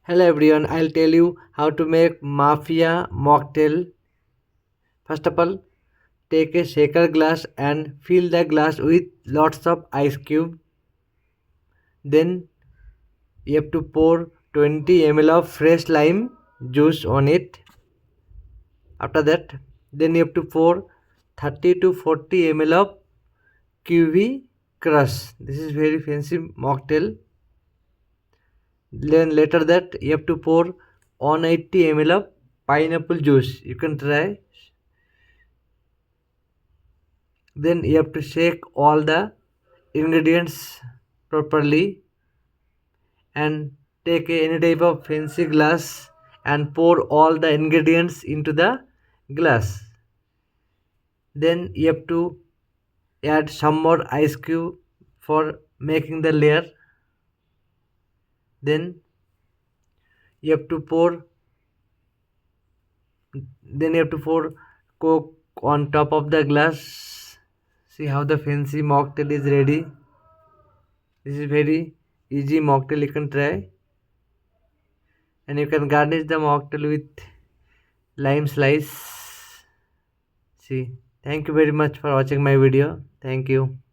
Hello everyone, I'll tell you how to make Mafia mocktail. First of all, take a shaker glass and fill the glass with lots of ice cube. Then you have to pour 20 ml of fresh lime juice on it. After that, then you have to pour 30 to 40 ml of kiwi crush. This is very fancy mocktail. Then later that you have to pour 180 ml of pineapple juice. You can try. Then you have to shake all the ingredients properly and take any type of fancy glass and pour all the ingredients into the glass. Then you have to add some more ice cube for making the layer. Then you have to pour coke on top of the glass. See how the fancy mocktail is ready. This is very easy mocktail, you can try. And you can garnish the mocktail with lime slice. See, thank you very much for watching my video. Thank you.